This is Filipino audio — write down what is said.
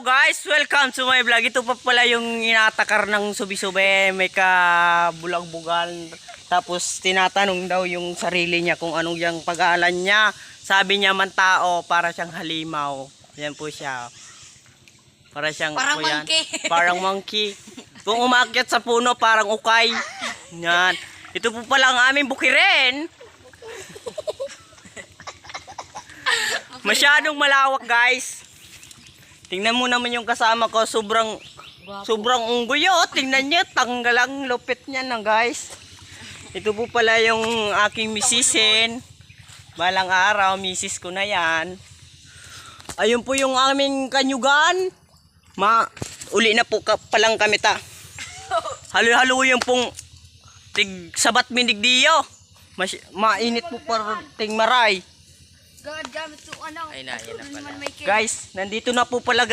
guys, welcome to my vlog. Ito pa pala yung inatakar ng subi-subi, may kabulag-bugan. Tapos tinatanong daw yung sarili niya kung anong yung pag-aalan niya. Sabi niya man tao, para siyang halimaw. Yan po siya. Para siyang parang monkey. Parang monkey. Kung umakyat sa puno, parang ukay. Yan. Ito po pala ang aming bukirin. Masyadong malawak, guys. Tingnan mo naman yung kasama ko, sobrang unggoy, oh. Tingnan niyo, tanggal ang lupit niya na, guys. Ito po pala yung aking misisin. Balang araw, misis ko na yan. Ayun po yung aming kanyugan. Uli na po palang kami ta. Halo-halo yung pong sabat minigdiyo. Mainit po parating maray. Gamit to ano. Guys, nandito na po pala.